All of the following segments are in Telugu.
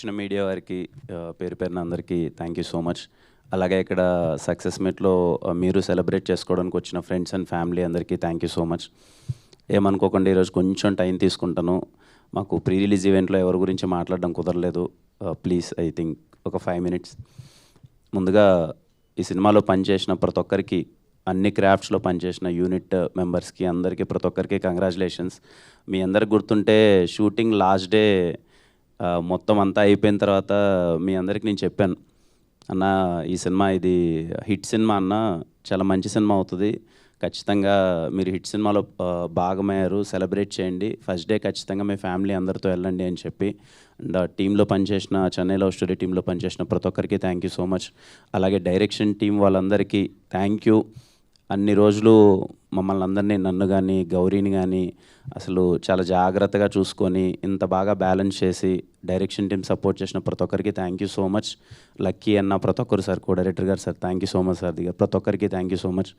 వచ్చిన మీడియా వారికి పేరు పేరున అందరికీ థ్యాంక్ యూ సో మచ్. అలాగే ఇక్కడ సక్సెస్ మీట్లో మీరు సెలబ్రేట్ చేసుకోవడానికి వచ్చిన ఫ్రెండ్స్ అండ్ ఫ్యామిలీ అందరికీ థ్యాంక్ యూ సో మచ్. ఏమనుకోకుండా ఈరోజు కొంచెం టైం తీసుకుంటాను. మాకు ప్రీ రిలీజ్ ఈవెంట్లో ఎవరి గురించి మాట్లాడడం కుదరలేదు. ప్లీజ్ ఐ థింక్ ఒక 5 minutes. ముందుగా ఈ సినిమాలో పనిచేసిన ప్రతి ఒక్కరికి, అన్ని క్రాఫ్ట్స్లో పనిచేసిన యూనిట్ మెంబర్స్కి అందరికీ ప్రతి ఒక్కరికి కంగ్రాచులేషన్స్. మీ అందరికి గుర్తుంటే షూటింగ్ లాస్ట్ డే మొత్తం అంతా అయిపోయిన తర్వాత మీ అందరికి నేను చెప్పాను, అన్న ఈ సినిమా ఇది హిట్ సినిమా అన్న, చాలా మంచి సినిమా అవుతుంది, ఖచ్చితంగా మీరు హిట్ సినిమాలో భాగమయ్యారు, సెలబ్రేట్ చేయండి, ఫస్ట్ డే ఖచ్చితంగా మీ ఫ్యామిలీ అందరితో వెళ్ళండి అని చెప్పి. అండ్ టీంలో పనిచేసిన, చెన్నై లవ్ స్టోరీ టీంలో పనిచేసిన ప్రతి ఒక్కరికి థ్యాంక్ యూ సో మచ్. అలాగే డైరెక్షన్ టీం వాళ్ళందరికీ థ్యాంక్ యూ. అన్ని రోజులు మమ్మల్ని అందరినీ, నన్ను కానీ గౌరీని కానీ అసలు చాలా జాగ్రత్తగా చూసుకొని ఇంత బాగా బ్యాలెన్స్ చేసి డైరెక్షన్ టీం సపోర్ట్ చేసిన ప్రతి ఒక్కరికి thank you so much. Lucky అన్న ప్రతి ఒక్కరు సార్, కో డైరెక్టర్ గారు sir thank you so much sir, దిగా ప్రతి ఒక్కరికి థ్యాంక్ యూ సో మచ్.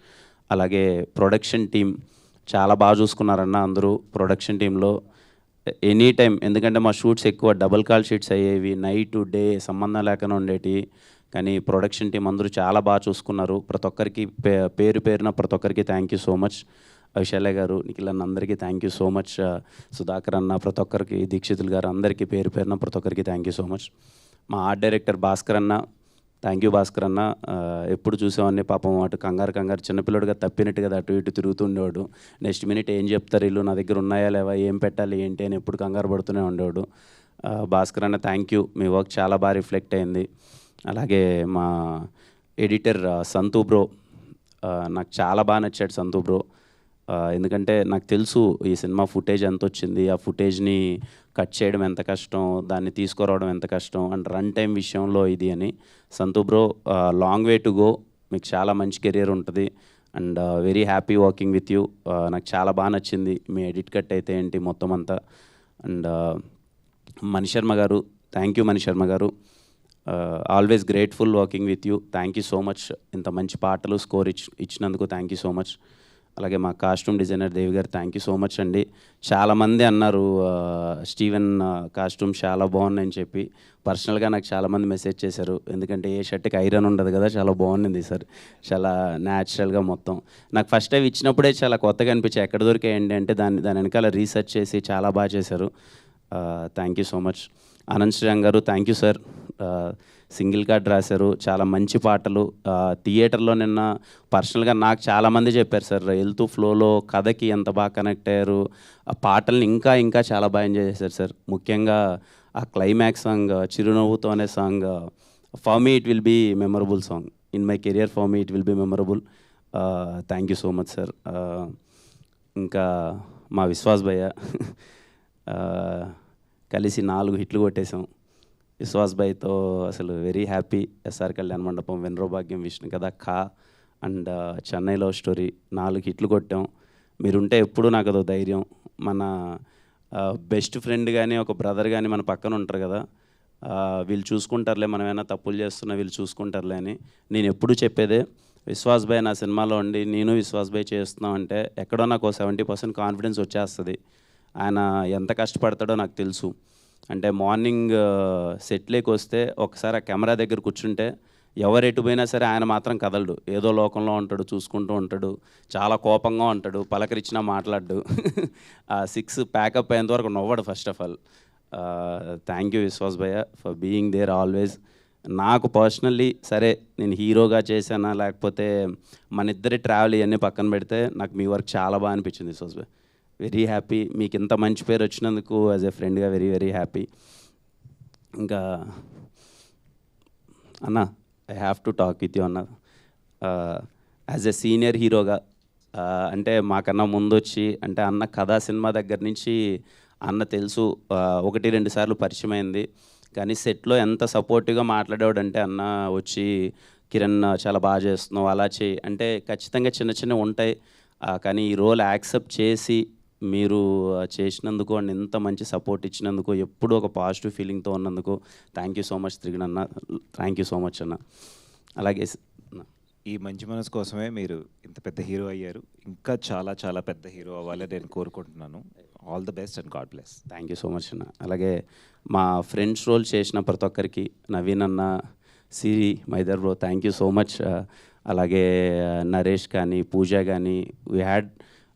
అలాగే ప్రొడక్షన్ టీం చాలా బాగా చూసుకున్నారన్న అందరూ ప్రొడక్షన్ టీంలో ఎనీ టైం. ఎందుకంటే మా షూట్స్ ఎక్కువ డబుల్ కాల్ షీట్స్ అయ్యేవి, నైట్ డే సంబంధం లేకుండా ఉండేవి, కానీ ప్రొడక్షన్ టీం అందరూ చాలా బాగా చూసుకున్నారు. ప్రతి ఒక్కరికి పేరు పేరున ప్రతి ఒక్కరికి థ్యాంక్ యూ సో మచ్. విశాల గారు, నిఖిల్ అన్న అందరికీ thank you so much. Sudhakar అన్న ప్రతి ఒక్కరికి, దీక్షితులు గారు అందరికీ పేరు పేరున ప్రతి ఒక్కరికి థ్యాంక్ యూ సో మచ్. మా ఆర్ట్ డైరెక్టర్ భాస్కర్ అన్న, థ్యాంక్ యూ భాస్కర్ అన్న. ఎప్పుడు చూసేవాడిని పాపం అటు కంగారు చిన్నపిల్లడిగా తప్పినట్టుగా అటు ఇటు తిరుగుతుండేవాడు. నెక్స్ట్ మినిట్ ఏం చెప్తారు వీళ్ళు, నా దగ్గర ఉన్నాయా లేవా, ఏం పెట్టాలి ఏంటి అని ఎప్పుడు కంగారు పడుతూనే ఉండేవాడు. భాస్కర్ అన్న థ్యాంక్ యూ, మీ వర్క్ చాలా బాగా రిఫ్లెక్ట్ అయింది. అలాగే మా ఎడిటర్ సంతు బ్రో, నాకు చాలా బాగా నచ్చాడు సంతు బ్రో. ఎందుకంటే నాకు తెలుసు ఈ సినిమా ఫుటేజ్ ఎంత వచ్చింది, ఆ ఫుటేజ్ని కట్ చేయడం ఎంత కష్టం, దాన్ని తీసుకురావడం ఎంత కష్టం, అండ్ రన్ టైం విషయంలో ఇది అని. సంతు bro, long way to go, మీకు చాలా మంచి కెరియర్ ఉంటుంది and very happy working with you. నాకు చాలా బాగా నచ్చింది మీ ఎడిట్ కట్ అయితే ఏంటి మొత్తం అంతా. అండ్ మణిశర్మ గారు, థ్యాంక్ యూ మణిశర్మ గారు, always grateful working with you, thank you so much. ఇంత మంచి పాటలు స్కోర్ ఇచ్చినందుకు థ్యాంక్ యూ సో మచ్. అలాగే మా కాస్ట్యూమ్ డిజైనర్ దేవి గారు థ్యాంక్ యూ సో మచ్ అండి. చాలామంది అన్నారు స్టీవెన్ కాస్ట్యూమ్ చాలా బాగున్నాయని చెప్పి. పర్సనల్గా నాకు చాలామంది మెసేజ్ చేశారు, ఎందుకంటే ఏ షర్ట్కి ఐరన్ ఉండదు కదా, చాలా బాగుంది సార్, చాలా న్యాచురల్గా మొత్తం. నాకు ఫస్ట్ టైం ఇచ్చినప్పుడే చాలా కొత్తగా అనిపించాయి, ఎక్కడ దొరికాయండి అంటే దాని వెనకాల రీసెర్చ్ చేసి చాలా బాగా చేశారు. Thank you so much. Anand Sriram గారు thank you sir, single card రాశారు, చాలా మంచి పాటలు. థియేటర్లో నిన్న పర్సనల్గా నాకు చాలామంది చెప్పారు సార్, వెళ్తూ ఫ్లోలో కథకి ఎంత బాగా కనెక్ట్ అయ్యారు, ఆ పాటల్ని ఇంకా చాలా బాగా ఎంజాయ్ చేశారు సార్. ముఖ్యంగా ఆ క్లైమాక్స్ సాంగ్, చిరునవ్వుతో అనే song, for me it will be memorable song, in my career for me it will be memorable. Thank you so much sir. ఇంకా మా విశ్వాస్ భయ్య, కలిసి 4 హిట్లు కొట్టేశాం. విశ్వాస్ భాయ్తో అసలు వెరీ హ్యాపీ. ఎస్ఆర్ కళ్యాణ మండపం, వెన్రో భాగ్యం, విష్ణు కథ, ఖా అండ్ చెన్నై లవ్ స్టోరీ 4 హిట్లు కొట్టాం. మీరుంటే ఎప్పుడు నాకు అదో ధైర్యం. మన బెస్ట్ ఫ్రెండ్ కానీ ఒక బ్రదర్ కానీ మన పక్కన ఉంటారు కదా, వీళ్ళు చూసుకుంటారులే, మనం ఏమైనా తప్పులు చేస్తున్నా వీళ్ళు చూసుకుంటారులే అని నేను ఎప్పుడు చెప్పేదే. విశ్వాస్ భాయ్ నా సినిమాలో ఉండి నేను విశ్వాస్ భాయ్ చేస్తున్నాం అంటే ఎక్కడో నాకు 70% కాన్ఫిడెన్స్ వచ్చేస్తుంది. ఆయన ఎంత కష్టపడతాడో నాకు తెలుసు. అంటే మార్నింగ్ సెట్లోకి వస్తే ఒకసారి ఆ కెమెరా దగ్గర కూర్చుంటే ఎవరు ఎటు పోయినా సరే ఆయన మాత్రం కదలడు, ఏదో లోకంలో ఉంటాడు, చూసుకుంటూ ఉంటాడు, చాలా కోపంగా ఉంటాడు, పలకరించినా మాట్లాడు. ఆ 6 ప్యాకప్ అయ్యేంతవరకు నవ్వడు first of all. Thank you Vishwas భయ్య ఫర్ బీయింగ్ దేర్ ఆల్వేస్. నాకు పర్సనల్లీ సరే నేను హీరోగా చేశానా లేకపోతే మన ఇద్దరి ట్రావెల్ ఇవన్నీ పక్కన పెడితే నాకు మీ వర్క్ చాలా బాగా అనిపించింది విశ్వాస్ భయ్య. వెరీ హ్యాపీ, మీకు ఇంత మంచి పేరు వచ్చినందుకు యాజ్ ఎ ఫ్రెండ్గా వెరీ హ్యాపీ. ఇంకా అన్న I have to talk with you అన్న. యాజ్ ఎ సీనియర్ హీరోగా అంటే మాకన్నా ముందు వచ్చి, అంటే అన్న కథా సినిమా దగ్గర నుంచి అన్న తెలుసు, 1-2 సార్లు పరిచయం అయింది, కానీ సెట్లో ఎంత సపోర్టివ్గా మాట్లాడేవాడు అంటే అన్న వచ్చి కిరణ్ చాలా బాగా చేస్తున్నావు అలా చేయి అంటే, ఖచ్చితంగా చిన్న ఉంటాయి, కానీ ఈ రోల్ యాక్సెప్ట్ చేసి మీరు చేసినందుకు అండ్ ఇంత మంచి సపోర్ట్ ఇచ్చినందుకు, ఎప్పుడూ ఒక పాజిటివ్ ఫీలింగ్తో ఉన్నందుకు థ్యాంక్ యూ సో మచ్ త్రిగణ్ అన్న, థ్యాంక్ యూ సో మచ్ అన్న. అలాగే ఈ మంచి మనసు కోసమే మీరు ఇంత పెద్ద హీరో అయ్యారు, ఇంకా చాలా పెద్ద హీరో అవ్వాలని నేను కోరుకుంటున్నాను. All the best and God bless. Thank you so much అన్న. అలాగే మా ఫ్రెండ్స్ రోల్ చేసిన ప్రతి ఒక్కరికి, నవీన్ అన్న, సిరి, మైదర్ bro, thank you so much. అలాగే నరేష్ కానీ, పూజ కానీ, వీ హ్యాడ్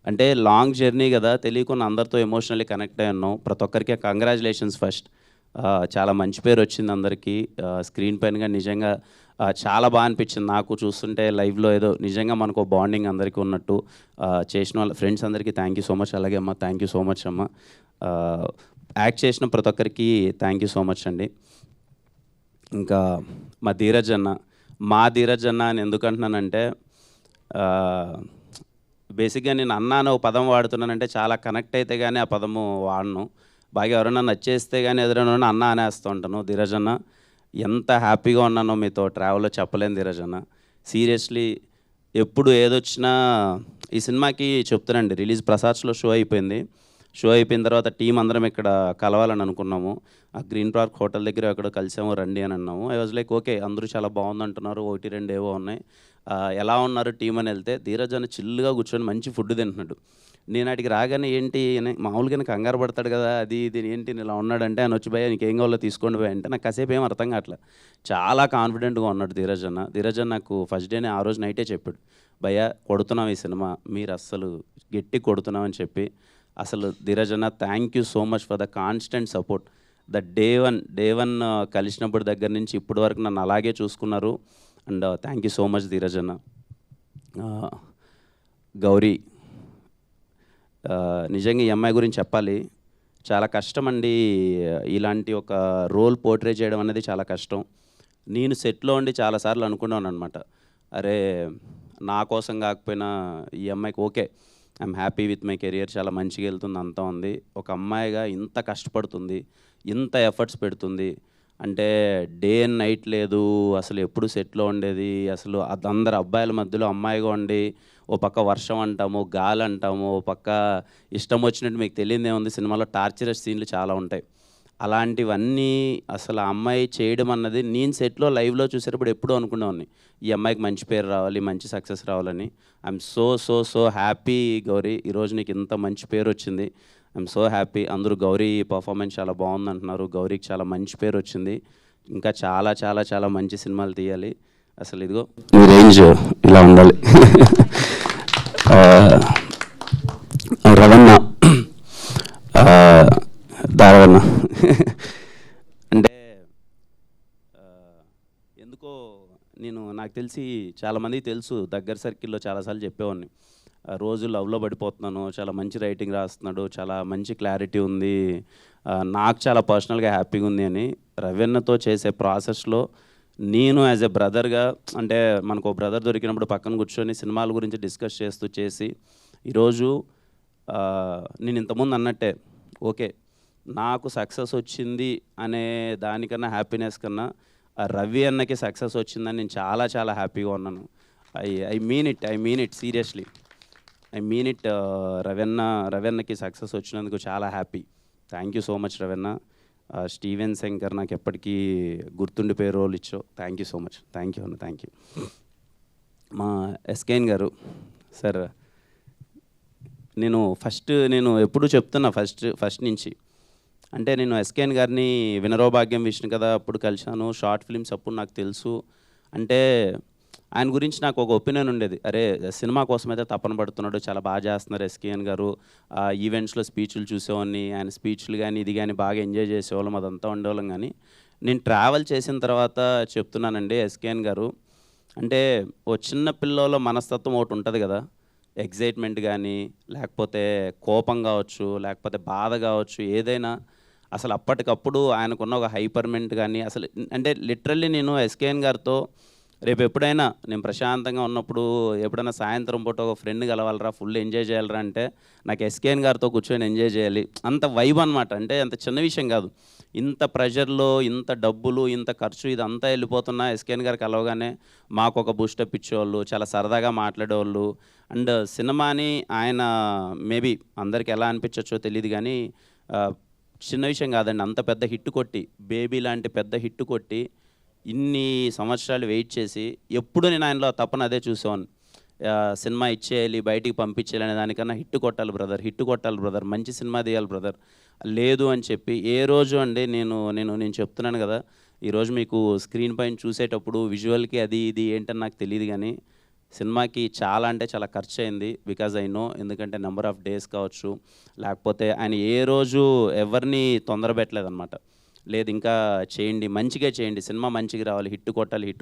అంటే లాంగ్ జర్నీ కదా, తెలియకుండా అందరితో ఎమోషనల్లీ కనెక్ట్ అయి ఉన్నాం. ప్రతి ఒక్కరికి కంగ్రాచులేషన్స్ ఫస్ట్. చాలా మంచి పేరు వచ్చింది అందరికీ. స్క్రీన్ పైనగా నిజంగా చాలా బాగా అనిపించింది నాకు చూస్తుంటే, లైవ్లో ఏదో నిజంగా మనకు బాండింగ్ అందరికీ ఉన్నట్టు. చేసిన వాళ్ళ ఫ్రెండ్స్ అందరికీ థ్యాంక్ యూ సో మచ్. అలాగే అమ్మ థ్యాంక్ యూ సో మచ్ అమ్మ. యాక్ట్ చేసిన ప్రతి ఒక్కరికి థ్యాంక్ యూ సో మచ్ అండి. ఇంకా మా ధీరజ్ అన్న అని ఎందుకు అంటున్నానంటే, బేసిక్గా నేను అన్న అనే ఒక పదం వాడుతున్నానంటే చాలా కనెక్ట్ అయితే కానీ ఆ పదము వాడను. బాగా ఎవరైనా నచ్చేస్తే కానీ ఎదురైనా అన్న అనేస్తూ ఉంటాను. ధీరజ్ అన్న, ఎంత హ్యాపీగా ఉన్నానో మీతో ట్రావెల్లో చెప్పలేను ధీరజ్ అన్న. సీరియస్లీ ఎప్పుడు ఏదొచ్చినా ఈ సినిమాకి చెప్తానండి, రిలీజ్ ప్రసాద్స్లో షో అయిపోయింది. షో అయిపోయిన తర్వాత టీం అందరం ఇక్కడ కలవాలని అనుకున్నాము. ఆ గ్రీన్ పార్క్ హోటల్ దగ్గర ఎక్కడో కలిసాము, రండి అని అన్నాము. ఐ వాజ్ లైక్ ఓకే, అందరూ చాలా బాగుంది అంటున్నారు, 1-2 ఏవో ఉన్నాయి, ఎలా ఉన్నారు టీం అని వెళ్తే, ధీరజ్ అని చిల్లుగా కూర్చొని మంచి ఫుడ్ తింటున్నాడు. నేను అడిగి రాగానే ఏంటి మామూలుగానే కంగారు పడతాడు కదా, అది ఇది ఏంటి ఇలా ఉన్నాడంటే, ఆయన వచ్చి భయ్యా నీకు ఏం కావాలో తీసుకోండి భయ్యా అంటే, నాకు కాసేపు ఏం అర్థం కావట్లేదు. చాలా కాన్ఫిడెంట్గా ఉన్నాడు ధీరజ్ అన్న నాకు ఫస్ట్ డేనే ఆ రోజు నైటే చెప్పాడు, భయ్యా కొడుతున్నాం ఈ సినిమా, మీరు అస్సలు గట్టి కొడుతున్నామని చెప్పి. అసలు ధీరజ్ అన్న thank you so much for the constant support. The day one కలిసినప్పటి దగ్గర నుంచి ఇప్పటి వరకు నన్ను అలాగే చూసుకున్నారు. And thank you so much Dheeraj అన్న. గౌరీ, నిజంగా ఈ అమ్మాయి గురించి చెప్పాలి, చాలా కష్టం అండి. ఇలాంటి ఒక రోల్ పోర్ట్రే చేయడం అనేది చాలా కష్టం. నేను సెట్లో ఉండి చాలాసార్లు అనుకున్నాను అనమాట, అరే నా కోసం కాకపోయినా ఈ అమ్మాయికి okay, I'm happy with my career, చాలా మంచిగా వెళ్తుంది, అంతా ఉంది. ఒక అమ్మాయిగా ఇంత కష్టపడుతుంది, ఇంత ఎఫర్ట్స్ పెడుతుంది అంటే, డే అండ్ నైట్ లేదు, అసలు ఎప్పుడు సెట్లో ఉండేది. అసలు అందరు అబ్బాయిల మధ్యలో అమ్మాయిగా ఉండి, ఓ పక్క వర్షం అంటాము, గాలి అంటాము, ఓ పక్క ఇష్టం వచ్చినట్టు, మీకు తెలియదే ఉంది, సినిమాలో టార్చరస్ సీన్లు చాలా ఉంటాయి. అలాంటివన్నీ అసలు ఆ అమ్మాయి చేయడం అన్నది నేను సెట్లో లైవ్లో చూసేటప్పుడు ఎప్పుడూ అనుకునేవాడిని, ఈ అమ్మాయికి మంచి పేరు రావాలి, మంచి సక్సెస్ రావాలని. ఐఎమ్ సో హ్యాపీ గౌరీ, ఈరోజు నీకు ఇంత మంచి పేరు వచ్చింది. I'm so happy. అందరూ గౌరీ పర్ఫార్మెన్స్ చాలా బాగుంది అంటున్నారు. గౌరీకి చాలా మంచి పేరు వచ్చింది. ఇంకా చాలా చాలా చాలా మంచి సినిమాలు తీయాలి. అసలు ఇదిగో ఈ రేంజ్ ఇలా ఉండాలి. రవణ, దారవన్న అంటే ఎందుకో నాకు తెలిసి చాలామందికి తెలుసు, దగ్గర సర్కిల్లో చాలాసార్లు చెప్పేవాడిని, రోజు లవ్లో పడిపోతున్నాను, చాలా మంచి రైటింగ్ రాస్తున్నాడు, చాలా మంచి క్లారిటీ ఉంది, నాకు చాలా పర్సనల్గా హ్యాపీగా ఉంది అని. రవీన్నతో చేసే ప్రాసెస్లో నేను యాజ్ ఎ బ్రదర్గా, అంటే మనకు బ్రదర్ దొరికినప్పుడు పక్కన కూర్చొని సినిమాల గురించి డిస్కస్ చేసి ఈరోజు నేను ఇంతకుముందు అన్నట్టే, ఓకే నాకు సక్సెస్ వచ్చింది అనే దానికన్నా, హ్యాపీనెస్ కన్నా రవి అన్నకి సక్సెస్ వచ్చిందని నేను చాలా చాలా హ్యాపీగా ఉన్నాను. I mean it seriously, I mean it. రవన్నకి సక్సెస్ వచ్చినందుకు చాలా happy. Thank you so much రవన్న. స్టీవెన్ శంకర్ నాకు ఎప్పటికీ గుర్తుండిపోయే రోల్ ఇచ్చో. Thank you so much. Thank you అన్న, థ్యాంక్ యూ. మా ఎస్కేఎన్ గారు సార్, నేను ఎప్పుడూ చెప్తున్నా ఫస్ట్ నుంచి, అంటే నేను ఎస్కేఎన్ గారిని వినరో భాగ్యం విష్ణు కదా అప్పుడు కలిశాను, షార్ట్ ఫిల్మ్స్ అప్పుడు నాకు తెలుసు. అంటే ఆయన గురించి నాకు ఒక ఒపీనియన్ ఉండేది, అరే సినిమా కోసం అయితే తపన పడుతున్నాడు, చాలా బాగా చేస్తున్నారు ఎస్కేఎన్ గారు. ఈవెంట్స్లో స్పీచ్లు చూసేవాడిని, ఆయన స్పీచ్లు కానీ ఇది కానీ బాగా ఎంజాయ్ చేసేవాళ్ళం, అదంతా ఉండేవాళ్ళం. కానీ నేను ట్రావెల్ చేసిన తర్వాత చెప్తున్నానండి, ఎస్కేఎన్ గారు అంటే ఓ చిన్న పిల్లలో మనస్తత్వం ఒకటి ఉంటుంది కదా, ఎగ్జైట్మెంట్ కానీ, లేకపోతే కోపం కావచ్చు, లేకపోతే బాధ కావచ్చు, ఏదైనా అసలు అప్పటికప్పుడు ఆయనకున్న ఒక హైపర్మెంట్ కానీ, అసలు అంటే లిటరల్లీ నేను ఎస్కేఎన్ గారితో రేపు ఎప్పుడైనా నేను ప్రశాంతంగా ఉన్నప్పుడు, ఎప్పుడైనా సాయంత్రం పూట ఒక ఫ్రెండ్ కలవాలరా, ఫుల్ ఎంజాయ్ చేయాలరా అంటే నాకు ఎస్కేఎన్ గారితో కూర్చొని ఎంజాయ్ చేయాలి, అంత వైబ్ అనమాట. అంటే అంత చిన్న విషయం కాదు, ఇంత ప్రెషర్లో, ఇంత డబ్బులు, ఇంత ఖర్చు, ఇదంతా వెళ్ళిపోతున్నా ఎస్కేఎన్ గారు కలవగానే మాకు ఒక బూస్టప్ ఇచ్చేవాళ్ళు, చాలా సరదాగా మాట్లాడేవాళ్ళు. అండ్ సినిమాని ఆయన మేబీ అందరికి ఎలా అనిపించవచ్చో తెలియదు కానీ, చిన్న విషయం కాదండి, అంత పెద్ద హిట్ కొట్టి, బేబీ లాంటి పెద్ద హిట్ కొట్టి ఇన్ని సంవత్సరాలు వెయిట్ చేసి, ఎప్పుడు నేను ఆయనలో తప్పని అదే చూసేవాను, సినిమా ఇచ్చేయాలి బయటికి పంపించేయాలి అనే దానికన్నా హిట్ కొట్టాలి బ్రదర్, మంచి సినిమా తీయాలి బ్రదర్, లేదు అని చెప్పి ఏ రోజు అండి నేను చెప్తున్నాను కదా, ఈరోజు మీకు స్క్రీన్ పైన చూసేటప్పుడు విజువల్కి అది ఇది ఏంటని నాకు తెలియదు, కానీ సినిమాకి చాలా అంటే చాలా ఖర్చు అయింది. బికాజ్ ఐ నో, ఎందుకంటే నెంబర్ ఆఫ్ డేస్ కావచ్చు, లేకపోతే ఆయన ఏ రోజు ఎవరిని తొందర పెట్టలేదన్నమాట. లేదు ఇంకా చేయండి, మంచిగా చేయండి, సినిమా మంచిగా రావాలి, హిట్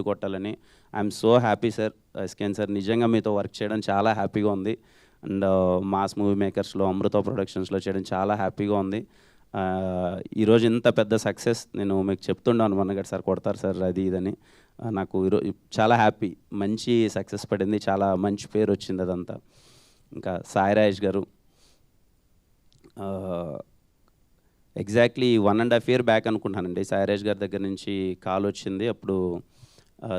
కొట్టాలని. I'm so happy sir, SKN sir, నిజంగా మీతో వర్క్ చేయడం చాలా హ్యాపీగా ఉంది. అండ్ మాస్ మూవీ మేకర్స్లో, అమృత ప్రొడక్షన్స్లో చేయడం చాలా హ్యాపీగా ఉంది. ఈరోజు ఇంత పెద్ద సక్సెస్ నేను మీకు చెప్తుండాను మొన్నగడ్ సార్ కొడతారు సార్ అది ఇదని. నాకు ఈరోజు చాలా హ్యాపీ, మంచి సక్సెస్ పడింది, చాలా మంచి పేరు వచ్చింది అదంతా. ఇంకా సాయి రాజేష్ గారు ఎగ్జాక్ట్లీ 1.5 year బ్యాక్ అనుకుంటానండి, సాయి రాజేష్ గారి దగ్గర నుంచి కాల్ వచ్చింది. అప్పుడు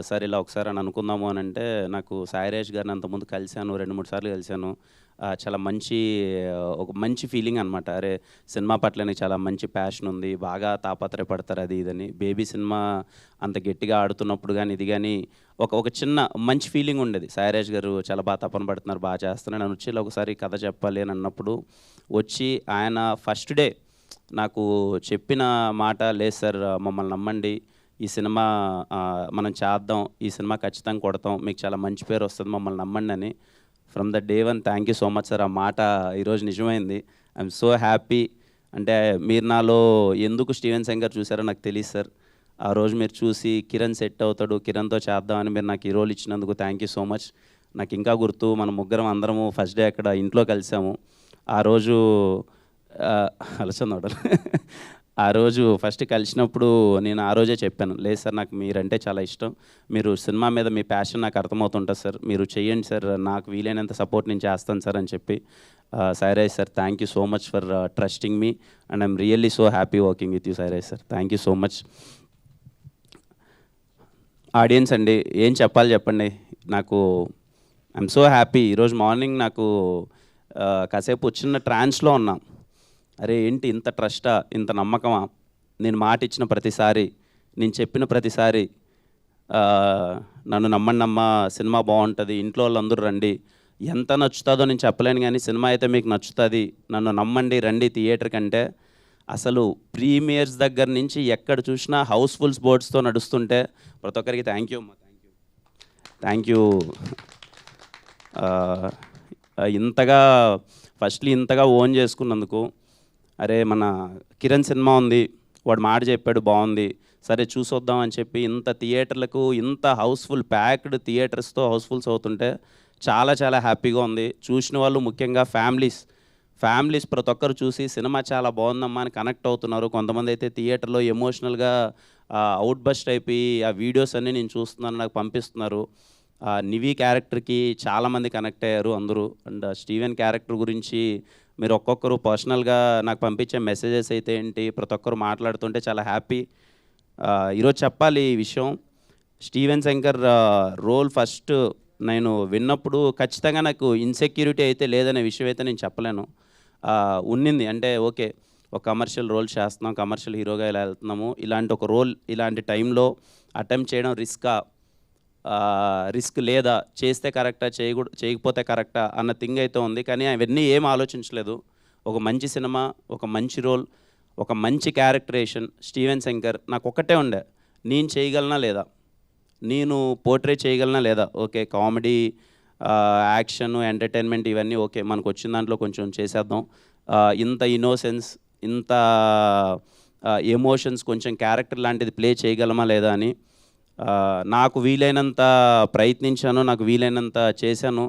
సార్ ఇలా ఒకసారి అని అనుకుందాము అని అంటే, నాకు సాయి రాజేష్ గారిని అంతకుముందు కలిశాను, 2-3 సార్లు కలిశాను. చాలా ఒక మంచి ఫీలింగ్ అనమాట. అరే సినిమా పట్ల నాకు చాలా మంచి ప్యాషన్ ఉంది, బాగా తాపత్రయపడతారు అది ఇదని. బేబీ సినిమా అంత గట్టిగా ఆడుతున్నప్పుడు కానీ ఇది కానీ ఒక చిన్న మంచి ఫీలింగ్ ఉండేది. సాయి రాజేష్ గారు చాలా బాగా తపన పడుతున్నారు, బాగా చేస్తున్నారు. నేను వచ్చి ఇలా ఒకసారి కథ చెప్పాలి అని అన్నప్పుడు వచ్చి ఆయన ఫస్ట్ డే నాకు చెప్పిన మాట, లేదు సార్ మమ్మల్ని నమ్మండి, ఈ సినిమా మనం చేద్దాం, ఈ సినిమా ఖచ్చితంగా కొడతాం, మీకు చాలా మంచి పేరు వస్తుంది, మమ్మల్ని నమ్మండి అని. From the day one thank you so much sir. ఆ మాట ఈరోజు నిజమైంది. I'm so happy. అంటే మీరు నాలో ఎందుకు స్టీవెన్ శంకర్ చూసారో నాకు తెలియదు సార్. ఆ రోజు మీరు చూసి కిరణ్ సెట్ అవుతాడు, కిరణ్తో చేద్దామని మీరు నాకు ఈ రోల్ ఇచ్చినందుకు థ్యాంక్ యూ సో మచ్. నాకు ఇంకా గుర్తు, మన ముగ్గురం అందరము ఫస్ట్ డే అక్కడ ఇంట్లో కలిసాము. ఆ రోజు అలసందోడలు ఆ రోజు ఫస్ట్ కలిసినప్పుడు నేను ఆ రోజే చెప్పాను, లేదు సార్ నాకు మీరంటే చాలా ఇష్టం, మీరు సినిమా మీద మీ ప్యాషన్ నాకు అర్థమవుతుంటుంది సార్, మీరు చెయ్యండి సార్, నాకు వీలైనంత సపోర్ట్ నేను చేస్తాను సార్ అని చెప్పి. Sairaj sir, thank you so much for trusting me and I'm really so happy working with you Sairaj sir, thank you so much. Audience అండి, ఏం చెప్పాలి చెప్పండి, నాకు ఐఎమ్ సో హ్యాపీ. ఈరోజు మార్నింగ్ నాకు కాసేపు చిన్న ట్రాన్స్లో ఉన్నా. అరే ఏంటి ఇంత ట్రస్టా, ఇంత నమ్మకమా, నేను మాట ఇచ్చిన ప్రతిసారి, నేను చెప్పిన ప్రతిసారి నన్ను నమ్మా, సినిమా బాగుంటుంది, ఇంట్లో వాళ్ళందరూ రండి, ఎంత నచ్చుతుందో నేను చెప్పలేను, కానీ సినిమా అయితే మీకు నచ్చుతుంది, నన్ను నమ్మండి, రండి థియేటర్ కంటే. అసలు ప్రీమియర్స్ దగ్గర నుంచి ఎక్కడ చూసినా హౌస్ఫుల్స్ బోర్డ్స్తో నడుస్తుంటే ప్రతి ఒక్కరికి థ్యాంక్ యూ అమ్మా, థ్యాంక్ యూ. ఇంతగా ఓన్ చేసుకున్నందుకు. అరే మన కిరణ్ సినిమా ఉంది, వాడు మాట చెప్పాడు బాగుంది, సరే చూసొద్దాం అని చెప్పి ఇంత థియేటర్లకు, ఇంత హౌస్ఫుల్ ప్యాక్డ్ థియేటర్స్తో హౌస్ఫుల్స్ అవుతుంటే చాలా చాలా హ్యాపీగా ఉంది. చూసిన వాళ్ళు ముఖ్యంగా ఫ్యామిలీస్ ప్రతి ఒక్కరు చూసి సినిమా చాలా బాగుందమ్మా అని కనెక్ట్ అవుతున్నారు. కొంతమంది అయితే థియేటర్లో ఎమోషనల్గా అవుట్ బస్ట్ అయిపోయి ఆ వీడియోస్ అన్నీ నేను చూస్తున్నాను నాకు పంపిస్తున్నారు. నివీ క్యారెక్టర్కి చాలామంది కనెక్ట్ అయ్యారు అందరూ. అండ్ స్టీవెన్ క్యారెక్టర్ గురించి మీరు ఒక్కొక్కరు పర్సనల్గా నాకు పంపించే మెసేజెస్ అయితే ఏంటి, ప్రతి ఒక్కరు మాట్లాడుతుంటే చాలా హ్యాపీ. ఈరోజు చెప్పాలి ఈ విషయం, స్టీవెన్ శంకర్ రోల్ ఫస్ట్ నేను విన్నప్పుడు ఖచ్చితంగా నాకు ఇన్సెక్యూరిటీ అయితే లేదనే విషయం అయితే నేను చెప్పలేను. ఉన్నింది అంటే ఓకే, ఒక కమర్షియల్ రోల్ చేస్తున్నాం, కమర్షియల్ హీరోగా ఇలా వెళ్తున్నాము, ఇలాంటి ఒక రోల్ ఇలాంటి టైంలో అటెంప్ట్ చేయడం రిస్క్ లేదా, చేస్తే కరెక్టా చేయకపోతే కరెక్టా అన్న థింగ్ అయితే ఉంది. కానీ అవన్నీ ఏం ఆలోచించలేదు. ఒక మంచి సినిమా, ఒక మంచి రోల్, ఒక మంచి క్యారెక్టరేషన్, స్టీవెన్ శంకర్ నాకు ఒక్కటే ఉండే, నేను చేయగలనా లేదా, నేను పోర్ట్రే చేయగలనా లేదా. ఓకే కామెడీ, యాక్షన్, ఎంటర్టైన్మెంట్ ఇవన్నీ ఓకే, మనకు వచ్చిన దాంట్లో కొంచెం చేసేద్దాం. ఇంత ఇన్నోసెన్స్, ఇంత ఎమోషన్స్, కొంచెం క్యారెక్టర్ లాంటిది ప్లే చేయగలమా లేదా అని నాకు వీలైనంత ప్రయత్నించాను, నాకు వీలైనంత చేశాను.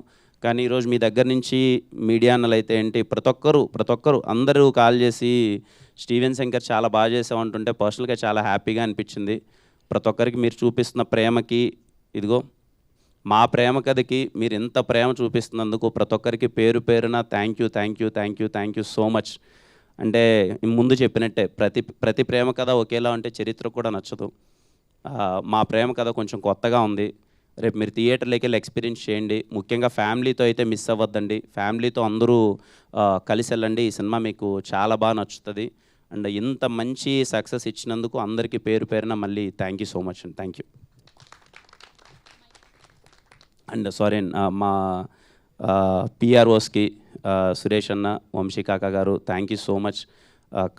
కానీ ఈరోజు మీ దగ్గర నుంచి మీడియా అన్నలు అయితే ఏంటి, ప్రతి ఒక్కరు అందరూ కాల్ చేసి స్టీవెన్ శంకర్ చాలా బాగా చేసామంటుంటే పర్సనల్గా చాలా హ్యాపీగా అనిపించింది. ప్రతి ఒక్కరికి మీరు చూపిస్తున్న ప్రేమకి, ఇదిగో మా ప్రేమ కథకి మీరు ఎంత ప్రేమ చూపిస్తున్నందుకు ప్రతి ఒక్కరికి పేరు పేరున థ్యాంక్ యూ సో మచ్. అంటే ముందు చెప్పినట్టే ప్రతి ప్రేమ కథ ఒకేలా ఉంటే చరిత్ర కూడా నచ్చదు. మా ప్రేమ కథ కొంచెం కొత్తగా ఉంది. రేపు మీరు థియేటర్లోకి వెళ్ళి ఎక్స్పీరియన్స్ చేయండి. ముఖ్యంగా ఫ్యామిలీతో అయితే మిస్ అవ్వద్దండి, ఫ్యామిలీతో అందరూ కలిసి వెళ్ళండి. ఈ సినిమా మీకు చాలా బాగా నచ్చుతుంది. అండ్ ఇంత మంచి సక్సెస్ ఇచ్చినందుకు అందరికీ పేరు పేరున మళ్ళీ థ్యాంక్ యూ సో మచ్ అండి. Thank you. అండ్ సారీ మా పిఆర్ఓస్కి సురేష్ అన్న, వంశీ కాకా గారు, థ్యాంక్ యూ సో మచ్.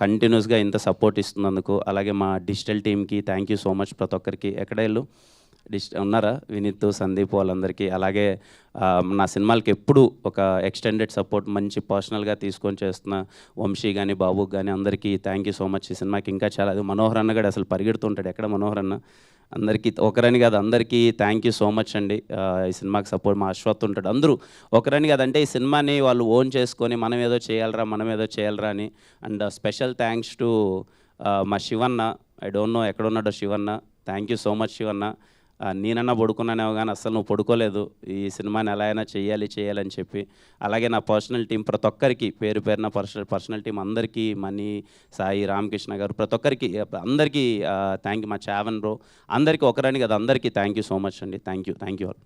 కంటిన్యూస్గా ఇంత సపోర్ట్ ఇస్తున్నందుకు. అలాగే మా డిజిటల్ టీమ్కి థ్యాంక్ యూ సో మచ్. ప్రతి ఒక్కరికి ఎక్కడ వెళ్ళు ఉన్నారా, వినీత్, సందీప్, వాళ్ళందరికీ. అలాగే నా సినిమాలకి ఎప్పుడు ఒక ఎక్స్టెండెడ్ సపోర్ట్ మంచి పర్సనల్గా తీసుకొని చేస్తున్న వంశీ కానీ, బాబుకి కానీ అందరికీ థ్యాంక్ యూ సో మచ్. ఈ సినిమాకి ఇంకా చాలా, అది మనోహర్ అన్న కూడా అసలు పరిగెడుతుంటాడు, ఎక్కడ మనోహర్ అన్న. అందరికీ ఒకరని కాదు, అందరికీ థ్యాంక్ యూ సో మచ్ అండి. ఈ సినిమాకి సపోర్ట్ మా అశ్వత్ ఉంటాడు, అందరూ ఒకరని కాదు. అంటే ఈ సినిమాని వాళ్ళు ఓన్ చేసుకొని మనం ఏదో చేయాలరా అని. అండ్ స్పెషల్ థ్యాంక్స్ టు మా శివన్న. ఐ డోంట్ నో ఎక్కడున్నాడో Shivanna. Thank you so much Shivanna. నేనన్నా పడుకున్నానేమో కానీ అస్సలు నువ్వు పడుకోలేదు, ఈ సినిమాని ఎలా అయినా చేయాలని చెప్పి. అలాగే నా పర్సనల్ టీం ప్రతి ఒక్కరికి పేరు పేరున పర్సనల్ టీం అందరికీ, మనీ, సాయి, రామకృష్ణ గారు, ప్రతి ఒక్కరికి అందరికీ థ్యాంక్ యూ. మా చావన్ బ్రో, అందరికీ ఒకరని కదా, అందరికీ థ్యాంక్ యూ సో మచ్ అండి. Thank you all.